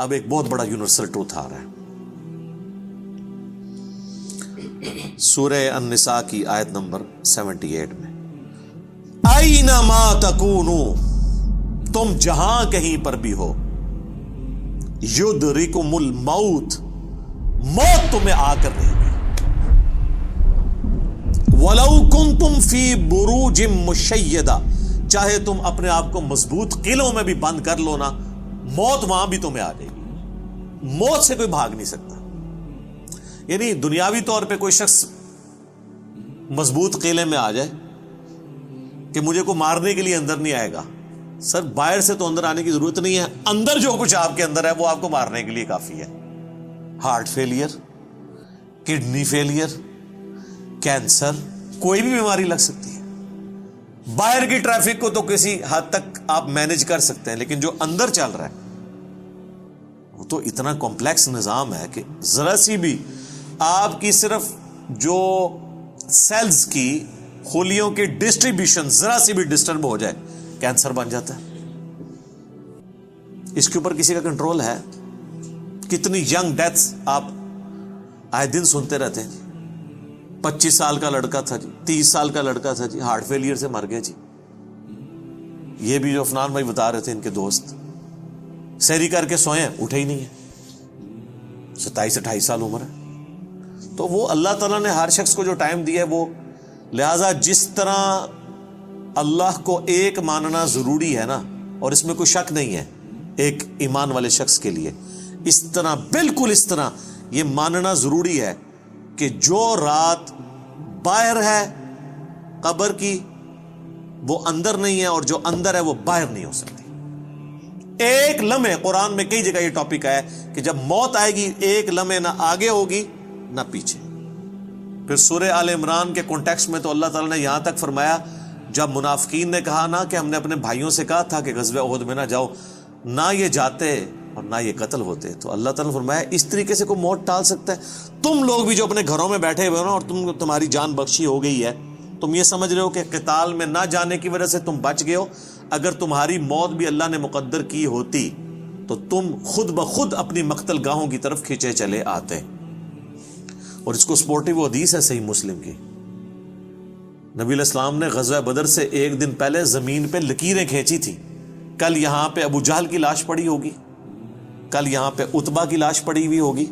اب ایک بہت بڑا یونیورسل ٹروتھ آ رہا ہے. سورہ النساء کی آیت نمبر 78 میں، اینما تکونوا، تم جہاں کہیں پر بھی ہو، یدرکم الموت، موت تمہیں آ کر رہے گی. وَلَوْ كُنْتُمْ فِي بُرُوجٍ مُشَيَّدَةٍ، چاہے تم اپنے آپ کو مضبوط قلعوں میں بھی بند کر لو نا، موت وہاں بھی تمہیں آ جائے گی. موت سے کوئی بھاگ نہیں سکتا. یعنی دنیاوی طور پہ کوئی شخص مضبوط قلعے میں آ جائے کہ مجھے کو مارنے کے لیے اندر نہیں آئے گا، سر باہر سے تو اندر آنے کی ضرورت نہیں ہے، اندر جو کچھ آپ کے اندر ہے وہ آپ کو مارنے کے لیے کافی ہے. Heart failure, kidney failure, cancer, کوئی بھی بیماری لگ سکتی ہے. باہر کی ٹریفک کو تو کسی حد تک آپ مینج کر سکتے ہیں، لیکن جو اندر چل رہا ہے وہ تو اتنا کمپلیکس نظام ہے کہ ذرا سی بھی آپ کی صرف جو سیلز کی خلیوں کی ڈسٹریبیوشن ذرا سی بھی ڈسٹرب ہو جائے، کینسر بن جاتا ہے. اس کے اوپر کسی کا کنٹرول ہے؟ کتنی ینگ ڈیتھس آپ آئے دن سنتے رہتے ہیں. 25 سال کا لڑکا تھا جی، 30 سال کا لڑکا تھا جی، ہارٹ فیلئر سے مر گیا جی. یہ بھی جو عفنان بھائی بتا رہے تھے، ان کے دوست سحری کر کے سوئے ہیں، اٹھے ہی نہیں ہے، 27-28 سال عمر ہے. تو وہ اللہ تعالیٰ نے ہر شخص کو جو ٹائم دیا ہے وہ، لہذا جس طرح اللہ کو ایک ماننا ضروری ہے نا، اور اس میں کوئی شک نہیں ہے ایک ایمان والے شخص کے لیے، اس طرح بالکل اس طرح یہ ماننا ضروری ہے کہ جو رات باہر ہے قبر کی وہ اندر نہیں ہے، اور جو اندر ہے وہ باہر نہیں ہو سکتی. ایک لمحے، قرآن میں کئی جگہ یہ ٹاپک آیا ہے کہ جب موت آئے گی ایک لمحے نہ آگے ہوگی نہ پیچھے. پھر سورہ آل عمران کے کانٹیکسٹ میں تو اللہ تعالیٰ نے یہاں تک فرمایا، جب منافقین نے کہا نا کہ ہم نے اپنے بھائیوں سے کہا تھا کہ غزوہ احد میں نہ جاؤ، نہ یہ جاتے اور نہ یہ قتل ہوتے، تو اللہ تعالیٰ نے فرمایا اس طریقے سے کوئی موت ٹال سکتا ہے؟ تم لوگ بھی جو اپنے گھروں میں بیٹھے ہوئے ہو نا، اور تمہاری جان بخشی ہو گئی ہے، تم یہ سمجھ رہے ہو کہ قتال میں نہ جانے کی وجہ سے تم بچ گئے ہو. اگر تمہاری موت بھی اللہ نے مقدر کی ہوتی تو تم خود بخود اپنی مقتل گاہوں کی طرف کھینچے چلے آتے. اور اس کو سپورٹیو حدیث ہے صحیح مسلم کی، نبی علیہ السلام نے غزوہ بدر سے ایک دن پہلے زمین پہ لکیریں کھینچی تھی. کل یہاں پہ ابو جہل کی لاش پڑی ہوگی، کل یہاں پہ عتبہ کی لاش پڑی ہوئی ہوگی،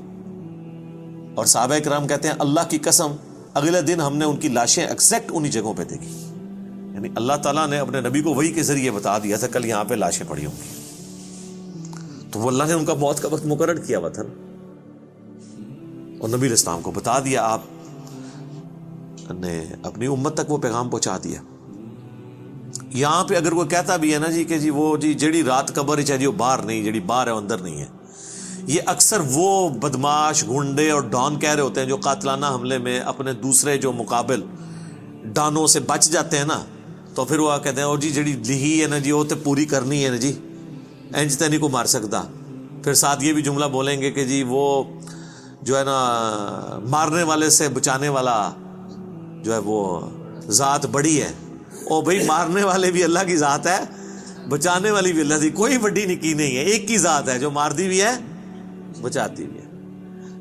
اور صحابہ کرام کہتے ہیں اللہ کی قسم اگلے دن ہم نے ان کی لاشیں ایگزیکٹ انہی جگہوں پہ دیکھی. یعنی اللہ تعالیٰ نے اپنے نبی کو وحی کے ذریعے بتا دیا تھا کل یہاں پہ لاشیں پڑی ہوں گی. تو وہ اللہ نے ان کا موت کا وقت مقرر کیا ہوا تھا، اور نبی علیہ السلام کو بتا دیا، آپ نے اپنی امت تک وہ پیغام پہنچا دیا. یہاں پہ اگر کوئی کہتا بھی ہے نا جی کہ جی وہ جی جڑی رات قبر چاہیے وہ باہر نہیں، جڑی باہر ہے وہ اندر نہیں ہے، یہ اکثر وہ بدماش گنڈے اور ڈان کہہ رہے ہوتے ہیں جو قاتلانہ حملے میں اپنے دوسرے جو مقابل ڈانوں سے بچ جاتے ہیں نا، تو پھر وہ کہتے ہیں اور جی جڑی لہی ہے نا جی وہ تو پوری کرنی ہے نا جی، انج تے نہیں کو مار سکتا. پھر ساتھ یہ بھی جملہ بولیں گے کہ جی وہ جو ہے نا مارنے والے سے بچانے والا جو ہے وہ ذات بڑی ہے. او بھائی مارنے والے بھی اللہ کی ذات ہے، بچانے والی بھی اللہ کی، کوئی بڑی نکی نہیں ہے، ایک کی ذات ہے جو مارتی بھی ہے بچاتی بھی ہے.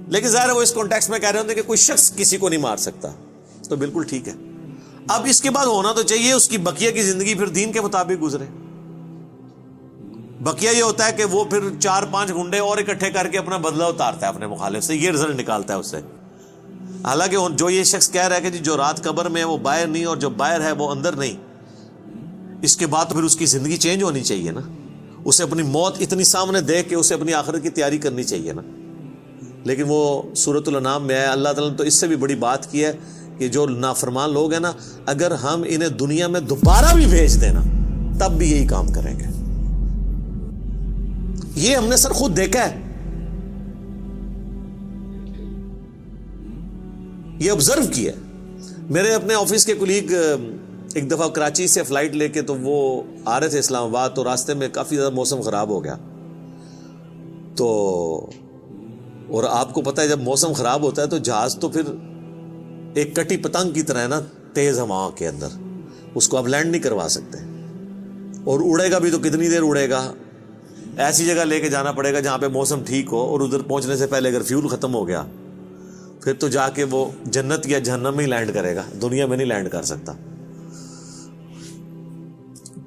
لیکن ظاہر ہے وہ اس کانٹیکسٹ میں کہہ رہے ہوتے ہیں کہ کوئی شخص کسی کو نہیں مار سکتا، تو بالکل ٹھیک ہے. اب اس کے بعد ہونا تو چاہیے اس کی بقیہ کی زندگی پھر دین کے مطابق گزرے. بقیہ یہ ہوتا ہے کہ وہ پھر 4-5 گنڈے اور اکٹھے کر کے اپنا بدلہ اتارتا ہے اپنے مخالف سے، یہ رزلٹ نکالتا ہے اس سے. حالانکہ جو یہ شخص کہہ رہا ہے کہ جی جو رات قبر میں ہے وہ باہر نہیں اور جو باہر ہے وہ اندر نہیں، اس کے بعد تو پھر اس کی زندگی چینج ہونی چاہیے نا، اسے اپنی موت اتنی سامنے دیکھ کے اسے اپنی آخرت کی تیاری کرنی چاہیے نا. لیکن وہ سورۃ الانعام میں آیا، اللہ تعالیٰ نے تو اس سے بھی بڑی بات کی ہے کہ جو نافرمان لوگ ہیں نا، اگر ہم انہیں دنیا میں دوبارہ بھی بھیج دینا تب بھی یہی کام کریں گے. یہ ہم نے سر خود دیکھا ہے، یہ آبزرو کیا ہے. میرے اپنے آفس کے کولیگ ایک دفعہ کراچی سے فلائٹ لے کے تو وہ آ رہے تھے اسلام آباد، تو راستے میں کافی زیادہ موسم خراب ہو گیا. تو اور آپ کو پتہ ہے جب موسم خراب ہوتا ہے تو جہاز تو پھر ایک کٹی پتنگ کی طرح ہے نا، تیز ہوا کے اندر اس کو آپ لینڈ نہیں کروا سکتے، اور اڑے گا بھی تو کتنی دیر اڑے گا، ایسی جگہ لے کے جانا پڑے گا جہاں پہ موسم ٹھیک ہو، اور ادھر پہنچنے سے پہلے اگر فیول ختم ہو گیا پھر تو جا کے وہ جنت یا جہنم میں ہی لینڈ کرے گا، دنیا میں نہیں لینڈ کر سکتا۔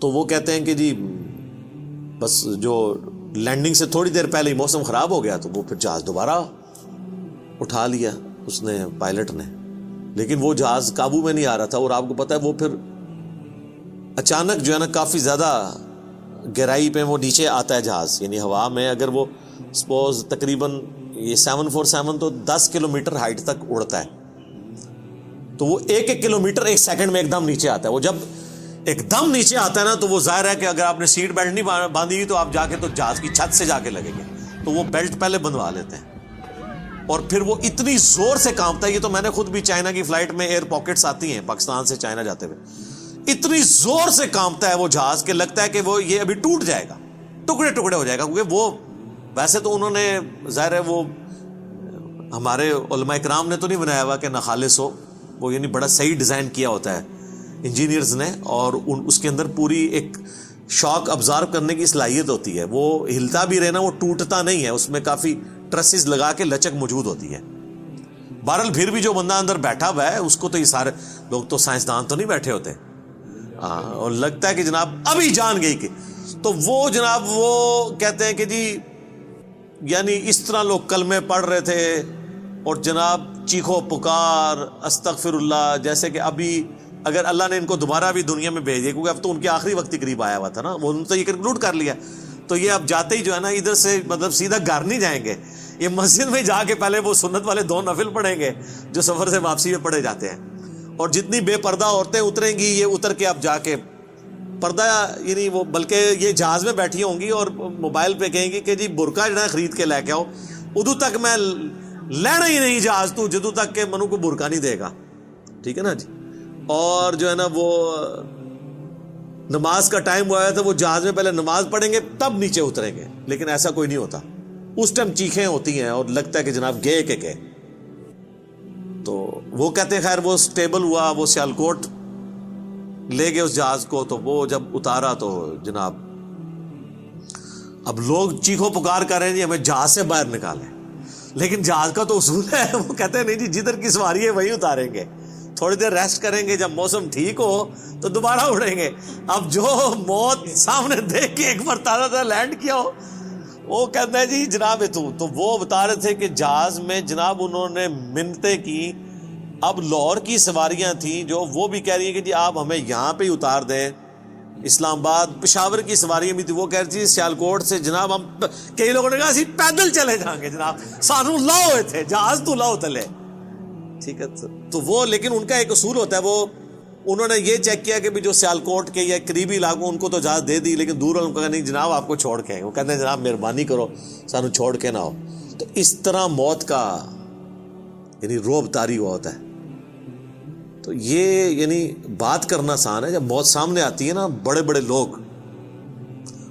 تو وہ کہتے ہیں کہ جی بس جو لینڈنگ سے تھوڑی دیر پہلے ہی موسم خراب ہو گیا تو وہ پھر جہاز دوبارہ اٹھا لیا اس نے، پائلٹ نے، لیکن وہ جہاز قابو میں نہیں آ رہا تھا۔ اور آپ کو پتہ ہے وہ پھر اچانک جو ہے نا کافی زیادہ گہرائی پہ وہ نیچے آتا ہے جہاز، یعنی ہوا میں اگر وہ سپوز تقریباً یہ 747 تو 10 کلومیٹر ہائٹ تک اڑتا ہے، تو وہ ایک کلومیٹر 1 سیکنڈ میں ایک دم نیچے آتا ہے۔ وہ جب ایک دم نیچے آتا ہے نا تو وہ ظاہر ہے کہ اگر آپ نے سیٹ بیلٹ نہیں باندھی ہوئی تو آپ جا کے تو جہاز کی چھت سے جا کے لگیں گے، تو وہ بیلٹ پہلے بندھوا لیتے ہیں، اور پھر وہ اتنی زور سے کانپتا ہے۔ یہ تو میں نے خود بھی چائنا کی فلائٹ میں ایئر پاکٹس آتی ہیں پاکستان سے چائنا جاتے ہوئے، اتنی زور سے کانپتا ہے وہ جہاز کہ لگتا ہے کہ وہ یہ ابھی ٹوٹ جائے گا، ٹکڑے ٹکڑے ہو جائے گا، کیونکہ وہ ویسے تو انہوں نے ظاہر ہے وہ ہمارے علماء کرام نے تو نہیں بنایا ہوا کہ ناخالص ہو، وہ یعنی بڑا صحیح ڈیزائن کیا ہوتا ہے انجینئرز نے، اور اس کے اندر پوری ایک شاک ابزارو کرنے کی صلاحیت ہوتی ہے، وہ ہلتا بھی رہنا، وہ ٹوٹتا نہیں ہے، اس میں کافی ٹرسز لگا کے لچک موجود ہوتی ہے۔ بہرحال پھر بھی جو بندہ اندر بیٹھا ہوا ہے اس کو تو یہ سارے لوگ تو سائنسدان تو نہیں بیٹھے ہوتے، اور لگتا ہے کہ جناب ابھی جان گئی کہ، تو وہ جناب وہ کہتے ہیں کہ جی یعنی اس طرح لوگ کلمے پڑھ رہے تھے اور جناب چیخو پکار استغفر اللہ، جیسے کہ ابھی اگر اللہ نے ان کو دوبارہ بھی دنیا میں بھیج دیا، کیونکہ اب تو ان کے آخری وقت ہی قریب آیا ہوا تھا نا، وہ انہوں نے تو یہ کنکلوڈ کر لیا، تو یہ اب جاتے ہی جو ہے نا ادھر سے مطلب سیدھا گھر نہیں جائیں گے، یہ مسجد میں جا کے پہلے وہ سنت والے 2 نفل پڑھیں گے جو سفر سے واپسی میں پڑھے جاتے ہیں، اور جتنی بے پردہ عورتیں اتریں گی یہ اتر کے اب جا کے پردہ یعنی وہ بلکہ یہ جہاز میں بیٹھی ہوں گی اور موبائل پہ کہیں گی کہ جی برقع جو ہے خرید کے لے کے آؤ، ادو تک میں لینا ہی نہیں جہاز تو جدو تک کہ منو کو برقع نہیں دے گا، ٹھیک ہے نا جی۔ اور جو ہے نا وہ نماز کا ٹائم ہوا ہے تو وہ جہاز میں پہلے نماز پڑھیں گے تب نیچے اتریں گے، لیکن ایسا کوئی نہیں ہوتا، اس ٹائم چیخیں ہوتی ہیں اور لگتا ہے کہ جناب گئے کہ گئے۔ تو وہ کہتے ہیں خیر وہ سٹیبل ہوا، وہ سیالکوٹ لے گئے اس جہاز کو، تو وہ جب اتارا تو جناب اب لوگ چیخو پکار کر رہے ہیں جی ہمیں جہاز سے باہر نکالیں، لیکن جہاز کا تو اصول ہے، وہ کہتے ہیں نہیں جی جدھر کی سواری ہے وہی اتاریں گے، تھوڑی دیر ریسٹ کریں گے، جب موسم ٹھیک ہو تو دوبارہ اڑیں گے۔ اب جو موت سامنے دیکھ کے ایک بار تازہ لینڈ کیا ہو، وہ کہتا ہے جی جناب تو وہ بتا رہے تھے کہ جہاز میں جناب انہوں نے منتیں کی، اب لاہور کی سواریاں تھیں جو وہ بھی کہہ رہی ہیں کہ جی آپ ہمیں یہاں پہ ہی اتار دیں، اسلام آباد پشاور کی سواریاں بھی تھی، وہ کہہ رہی تھی سیالکوٹ سے جناب ہم، کئی لوگوں نے کہا اسی پیدل چلے جائیں گے جناب، سانو لاؤ ہوئے تھے جہاز تو لاؤ تلے، ٹھیک ہے۔ تو وہ لیکن ان کا ایک اصول ہوتا ہے، وہ انہوں نے یہ چیک کیا کہ بھی جو سیالکوٹ کے یا قریبی علاقوں ان کو تو اجازت دے دی، لیکن دور والوں کو کہا نہیں جناب آپ کو چھوڑ کے، وہ کہتے ہیں جناب مہربانی کرو سانو چھوڑ کے نہ ہو۔ تو اس طرح موت کا یعنی روب طاری ہوا ہوتا ہے۔ تو یہ یعنی بات کرنا آسان ہے، جب موت سامنے آتی ہے نا بڑے بڑے لوگ،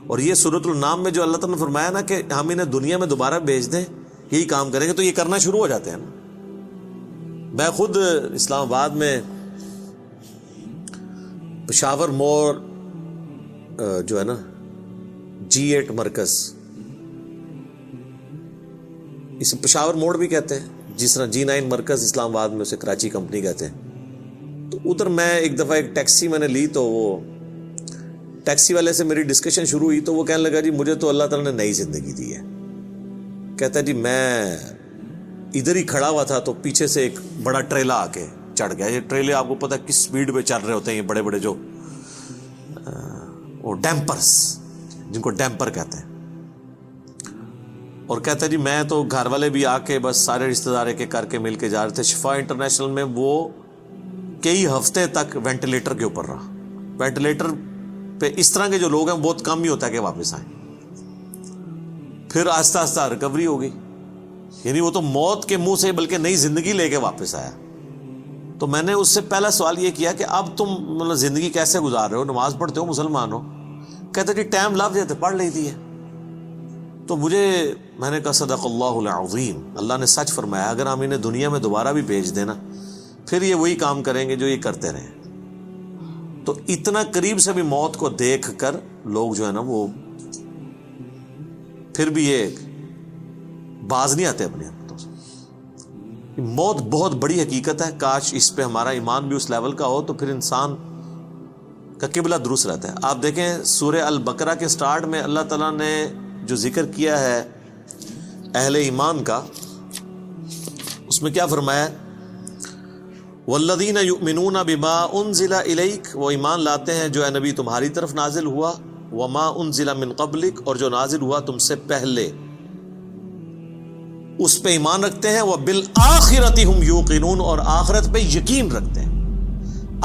اور یہ سورۃ النام میں جو اللہ تعالیٰ نے فرمایا نا کہ ہم انہیں دنیا میں دوبارہ بھیج دیں یہی کام کریں گے، تو یہ کرنا شروع ہو جاتے ہیں نا۔ میں خود اسلام آباد میں پشاور موڑ جو ہے نا G8 مرکز، اسے پشاور موڑ بھی کہتے ہیں، جس طرح G9 مرکز اسلام آباد میں اسے کراچی کمپنی کہتے ہیں، تو ادھر میں ایک دفعہ ایک ٹیکسی میں نے لی، تو وہ ٹیکسی والے سے میری ڈسکشن شروع ہوئی، تو وہ کہنے لگا جی مجھے تو اللہ تعالیٰ نے نئی زندگی دی ہے، کہتا ہے جی میں ادھر ہی کھڑا ہوا تھا تو پیچھے سے ایک بڑا ٹریلا آ کے چڑھ گیا، یہ ٹریلے آپ کو پتہ ہے کس سپیڈ پہ چل رہے ہوتے ہیں، یہ بڑے بڑے جو وہ ڈیمپرز جن کو ڈیمپر کہتے ہیں، اور کہتا ہے جی میں تو گھر والے بھی آ کے بس سارے رشتہ دار ایک ایک کر کے مل کے جا رہے تھے، شفا انٹرنیشنل میں وہ کئی ہفتے تک وینٹیلیٹر کے اوپر رہا، وینٹیلیٹر پہ اس طرح کے جو لوگ ہیں بہت کم ہی ہوتا ہے کہ واپس آئیں، پھر آہستہ آہستہ ریکوری ہو گئی، یعنی وہ تو موت کے منہ سے بلکہ نئی زندگی لے کے واپس آیا۔ تو میں نے اس سے پہلا سوال یہ کیا کہ اب تم مطلب زندگی کیسے گزار رہے ہو، نماز پڑھتے ہو، مسلمان ہو؟ کہتے جی ٹائم لگ جاتے پڑھ لیتی ہے۔ تو میں نے کہا صدق اللہ العظیم، اللہ نے سچ فرمایا، اگر ہم انہیں دنیا میں دوبارہ بھی بھیج دینا پھر یہ وہی کام کریں گے جو یہ کرتے رہے۔ تو اتنا قریب سے بھی موت کو دیکھ کر لوگ جو ہے نا وہ پھر بھی یہ باز نہیں آتے اپنے حرکتوں سے. موت بہت بڑی حقیقت ہے. کاش اس پہ ہمارا ایمان بھی اس لیول کا ہو تو پھر انسان کا قبلہ درست رہتا ہے. آپ دیکھیں سورہ البقرہ کے سٹارٹ میں اللہ تعالیٰ نے جو ذکر کیا ہے اہل ایمان کا, اس میں کیا فرمایا؟ والذین یؤمنون بما انزل الیک, وہ ایمان لاتے ہیں جو اے نبی تمہاری طرف نازل ہوا, وما انزل من قبلک, اور جو نازل ہوا تم سے پہلے, اس پہ ایمان رکھتے ہیں. وبالآخرۃ ہم یوقنون, اور آخرت پہ یقین رکھتے ہیں.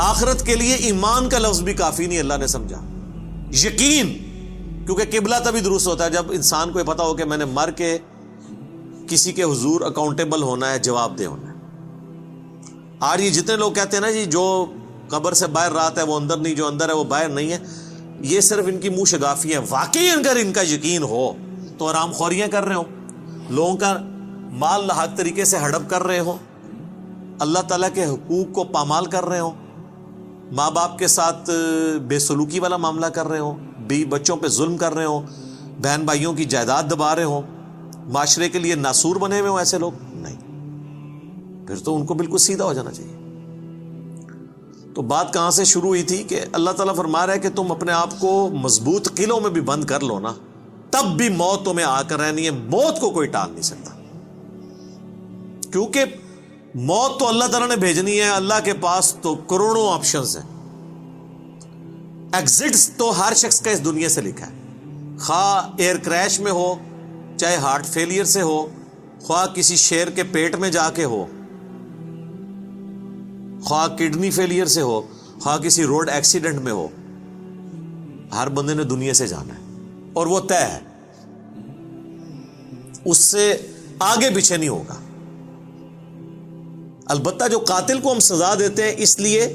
آخرت کے لیے ایمان کا لفظ بھی کافی نہیں, اللہ نے سمجھا یقین, کیونکہ قبلہ تبھی درست ہوتا ہے جب انسان کو یہ پتا ہو کہ میں نے مر کے کسی کے حضور اکاؤنٹیبل ہونا ہے, جواب دہ ہونا ہے. آج یہ جتنے لوگ کہتے ہیں نا جی جو قبر سے باہر رات ہے وہ اندر نہیں, جو اندر ہے وہ باہر نہیں ہے, یہ صرف ان کی منہ شگافی ہے. واقعی اگر ان کا یقین ہو تو آرام خوریاں کر رہے ہو, لوگوں کا مال لاحق طریقے سے ہڑپ کر رہے ہو, اللہ تعالیٰ کے حقوق کو پامال کر رہے ہو, ماں باپ کے ساتھ بے سلوکی والا معاملہ کر رہے ہو, بیوی بچوں پہ ظلم کر رہے ہو, بہن بھائیوں کی جائیداد دبا رہے ہو, معاشرے کے لیے ناسور بنے ہوئے ہو, ایسے لوگ نہیں, پھر تو ان کو بالکل سیدھا ہو جانا چاہیے. تو بات کہاں سے شروع ہوئی تھی کہ اللہ تعالیٰ فرما رہا ہے کہ تم اپنے آپ کو مضبوط قلعوں میں بھی بند کر لو نا, تب بھی موت تمہیں آ کر رہنی ہے. موت کو کوئی ٹال نہیں سکتا, کیونکہ موت تو اللہ تعالیٰ نے بھیجنی ہے. اللہ کے پاس تو کروڑوں آپشنز ہیں. ایگزٹس تو ہر شخص کا اس دنیا سے لکھا ہے, خواہ ایئر کریش میں ہو, چاہے ہارٹ فیلئر سے ہو, خواہ کسی شیر کے پیٹ میں جا کے ہو, خواہ کڈنی فیلئر سے ہو, خواہ کسی روڈ ایکسیڈنٹ میں ہو, ہر بندے نے دنیا سے جانا ہے اور وہ طے ہے, اس سے آگے پیچھے نہیں ہوگا. البتہ جو قاتل کو ہم سزا دیتے ہیں اس لیے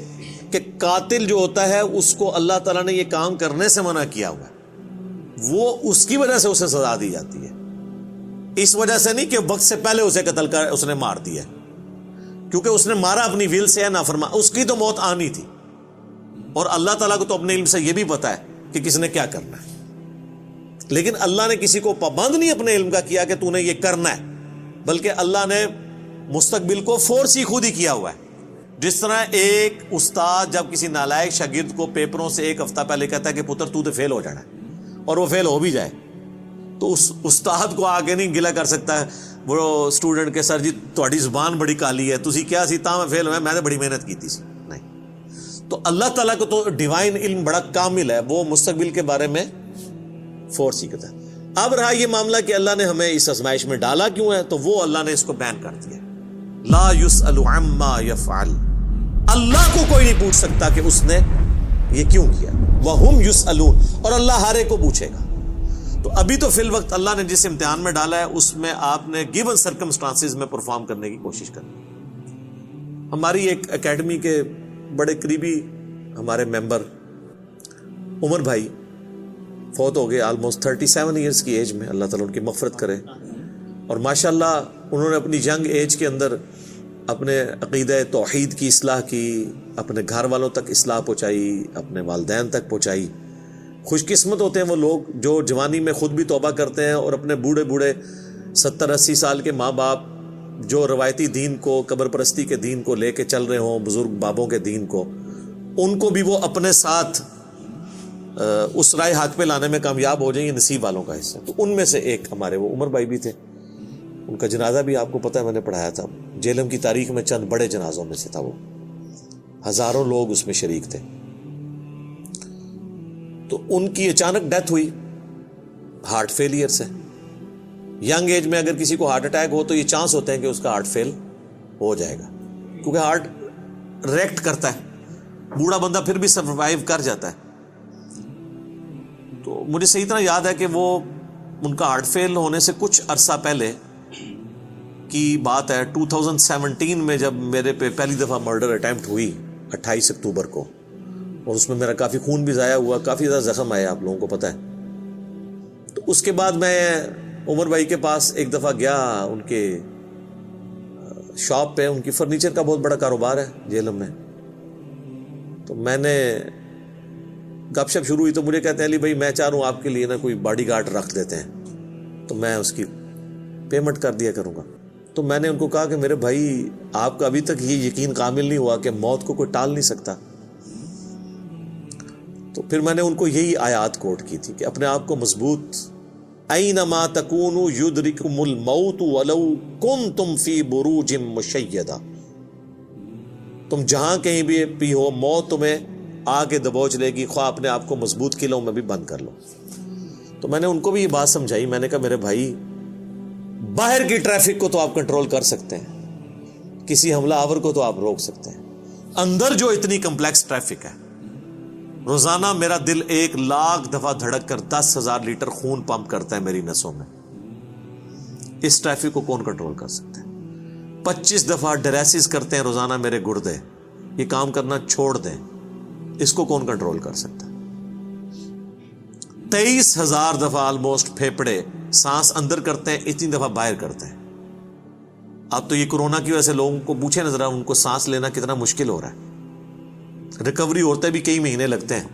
کہ قاتل جو ہوتا ہے اس کو اللہ تعالیٰ نے یہ کام کرنے سے منع کیا ہوا ہے, وہ اس کی وجہ سے اسے سزا دی جاتی ہے, اس وجہ سے نہیں کہ وقت سے پہلے اسے قتل کر اس نے مار دیا, کیونکہ اس نے مارا اپنی ویل سے ہے, نافرمان, اس کی تو موت آنی تھی. اور اللہ تعالیٰ کو تو اپنے علم سے یہ بھی پتا ہے کہ کس نے کیا کرنا ہے, لیکن اللہ نے کسی کو پابند نہیں اپنے علم کا کیا کہ تو نے یہ کرنا ہے, بلکہ اللہ نے مستقبل کو فورس ہی خود ہی کیا ہوا ہے. جس طرح ایک استاد جب کسی نالائق شاگرد کو پیپروں سے ایک ہفتہ پہلے کہتا ہے کہ پتر تو فیل ہو جانا ہے, اور وہ فیل ہو بھی جائے, تو اس استاد کو آگے نہیں گلا کر سکتا ہے وہ اسٹوڈنٹ کے, سر جی تہاڈی زبان بڑی کالی ہے, تسی کیا سی تاں میں فیل ہویا, میں نے بڑی محنت کی سی. نہیں, تو اللہ تعالیٰ کو تو ڈیوائن علم بڑا کامل ہے, وہ مستقبل کے بارے میں فورس ہی کرتا ہے. اب رہا یہ معاملہ کہ اللہ نے ہمیں اس آزمائش میں ڈالا کیوں ہے, تو وہ اللہ نے اس کو بین کر دیا. لا یسأل عما یفعل, اللہ کو کوئی نہیں پوچھ سکتا کہ اس نے یہ کیوں کیا. وہم یسألون, اور اللہ ہر ایک کو پوچھے گا. تو ابھی تو فی الوقت اللہ نے جس امتحان میں ڈالا ہے اس میں آپ نے گیون سرکمسٹانسز میں پرفارم کرنے کی کوشش کرنی. ہماری ایک اکیڈمی کے بڑے قریبی ہمارے ممبر عمر بھائی فوت ہو گئے آلموسٹ 37 ایئرس کی ایج میں, اللہ تعالیٰ ان کی مغفرت کرے. اور ماشاءاللہ انہوں نے اپنی ینگ ایج کے اندر اپنے عقیدہ توحید کی اصلاح کی, اپنے گھر والوں تک اصلاح پہنچائی, اپنے والدین تک پہنچائی. خوش قسمت ہوتے ہیں وہ لوگ جو جوانی میں خود بھی توبہ کرتے ہیں اور اپنے بوڑھے بوڑھے 70-80 سال کے ماں باپ جو روایتی دین کو, قبر پرستی کے دین کو لے کے چل رہے ہوں, بزرگ بابوں کے دین کو, ان کو بھی وہ اپنے ساتھ اس رائے ہاتھ پہ لانے میں کامیاب ہو جائیں, یہ نصیب والوں کا حصہ. تو ان میں سے ایک ہمارے وہ عمر بھائی بھی تھے, ان کا جنازہ بھی آپ کو پتہ ہے میں نے پڑھایا تھا. جیلم کی تاریخ میں چند بڑے جنازوں میں سے تھا وہ, ہزاروں لوگ اس میں شریک تھے. تو ان کی اچانک ڈیتھ ہوئی ہارٹ فیلئر سے. ینگ ایج میں اگر کسی کو ہارٹ اٹیک ہو تو یہ چانس ہوتے ہیں کہ اس کا ہارٹ فیل ہو جائے گا, کیونکہ ہارٹ ریئیکٹ کرتا ہے. بوڑھا بندہ پھر بھی سروائیو کر جاتا ہے. تو مجھے صحیح طرح یاد ہے کہ وہ ان کا ہارٹ فیل ہونے سے کچھ عرصہ پہلے کی بات ہے, 2017 میں جب میرے پہ پہلی دفعہ مرڈر اٹیمپٹ ہوئی 28 اکتوبر کو, اور اس میں میرا کافی خون بھی ضائع ہوا, کافی زیادہ زخم آیا, آپ لوگوں کو پتہ ہے. تو اس کے بعد میں عمر بھائی کے پاس ایک دفعہ گیا, ان کے شاپ پہ, ان کی فرنیچر کا بہت بڑا کاروبار ہے جیلم میں. تو میں نے گپ شپ شروع ہوئی تو مجھے کہتے ہیں علی بھائی میں چاہ رہا ہوں آپ کے لیے نا کوئی باڈی گارڈ رکھ دیتے ہیں تو میں اس کی پیمنٹ کر دیا کروں گا. تو میں نے ان کو کہا کہ میرے بھائی آپ کا ابھی تک یہ یقین کامل نہیں ہوا کہ موت کو کوئی ٹال نہیں سکتا. تو پھر میں نے ان کو یہی آیات کوٹ کی تھی کہ اپنے آپ کو مضبوط، اینما تکونوا یدرککم الموت ولو کنتم فی بروج مشیدہ، تم جہاں کہیں بھی ہو موت تمہیں آ کے دبوچ لے گی، خواہ اپنے آپ کو مضبوط قلعوں میں بھی بند کر لو. تو میں نے ان کو بھی یہ بات سمجھائی. میں نے کہا میرے بھائی باہر کی ٹریفک کو تو آپ کنٹرول کر سکتے ہیں، کسی حملہ آور کو تو آپ روک سکتے ہیں، اندر جو اتنی کمپلیکس ٹریفک ہے، روزانہ میرا دل 1,00,000 دفعہ دھڑک کر 10,000 لیٹر خون پمپ کرتا ہے میری نسوں میں، اس ٹریفک کو کون کنٹرول کر سکتے ہیں؟ 25 دفعہ ڈریسز کرتے ہیں روزانہ میرے گردے، یہ کام کرنا چھوڑ دیں، اس کو کون کنٹرول کر سکتا ہے؟ 23,000 دفعہ آلموسٹ پھیپڑے سانس اندر کرتے ہیں، اتنی دفعہ باہر کرتے ہیں. اب تو یہ کورونا کی وجہ سے لوگوں کو پوچھیں نظر ان کو سانس لینا کتنا مشکل ہو رہا ہے، ریکوری ہوتے بھی کئی مہینے لگتے ہیں.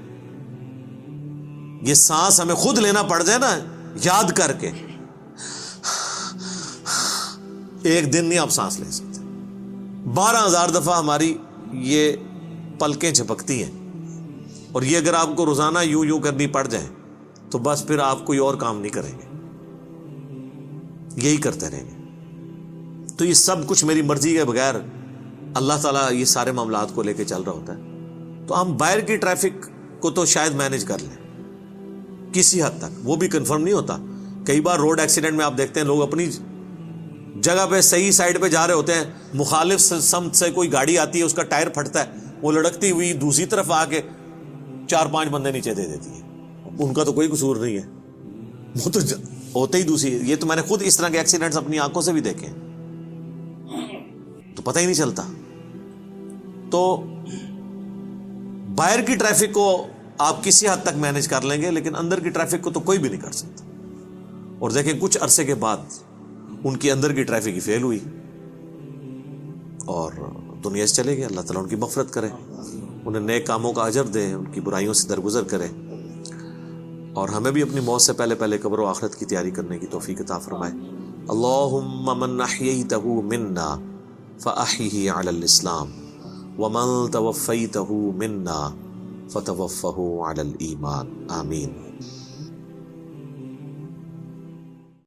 یہ سانس ہمیں خود لینا پڑ جائے نا یاد کر کے، ایک دن نہیں آپ سانس لے سکتے. 12,000 دفعہ ہماری یہ پلکیں جھپکتی ہیں، اور یہ اگر آپ کو روزانہ یوں کرنی پڑ جائے تو بس پھر آپ کوئی اور کام نہیں کریں گے، یہی کرتے رہیں گے. تو یہ سب کچھ میری مرضی کے بغیر اللہ تعالیٰ یہ سارے معاملات کو لے کے چل رہا ہوتا ہے. تو ہم باہر کی ٹریفک کو تو شاید مینج کر لیں کسی حد تک، وہ بھی کنفرم نہیں ہوتا. کئی بار روڈ ایکسیڈنٹ میں آپ دیکھتے ہیں لوگ اپنی جگہ پہ صحیح سائڈ پہ جا رہے ہوتے ہیں، مخالف سمت سے کوئی گاڑی آتی ہے، اس کا ٹائر پھٹتا ہے، وہ لڑکتی ہوئی دوسری طرف آ کے 4-5 بندے نیچے دے دیتی ہے. ان کا تو کوئی قصور نہیں ہے، وہ تو ہوتے ہی دوسری. یہ تو میں نے خود اس طرح کے ایکسیڈنٹس اپنی آنکھوں سے بھی دیکھے ہیں، تو پتہ ہی نہیں چلتا. تو باہر کی ٹریفک کو آپ کسی حد تک مینج کر لیں گے، لیکن اندر کی ٹریفک کو تو کوئی بھی نہیں کر سکتا. اور دیکھیں کچھ عرصے کے بعد ان کی اندر کی ٹریفک ہی فیل ہوئی اور دنیا سے چلے گئے. اللہ تعالیٰ ان کی مغفرت کرے، انہیں نیک کاموں کا اجر دے، ان کی برائیوں سے درگزر کرے، اور ہمیں بھی اپنی موت سے پہلے قبر و آخرت کی تیاری کرنے کی توفیق عطا فرمائے. اللہم من احییتہ منا فاحیہ علی الاسلام ومن توفیتہ منا فتوفہ علی الایمان. آمین.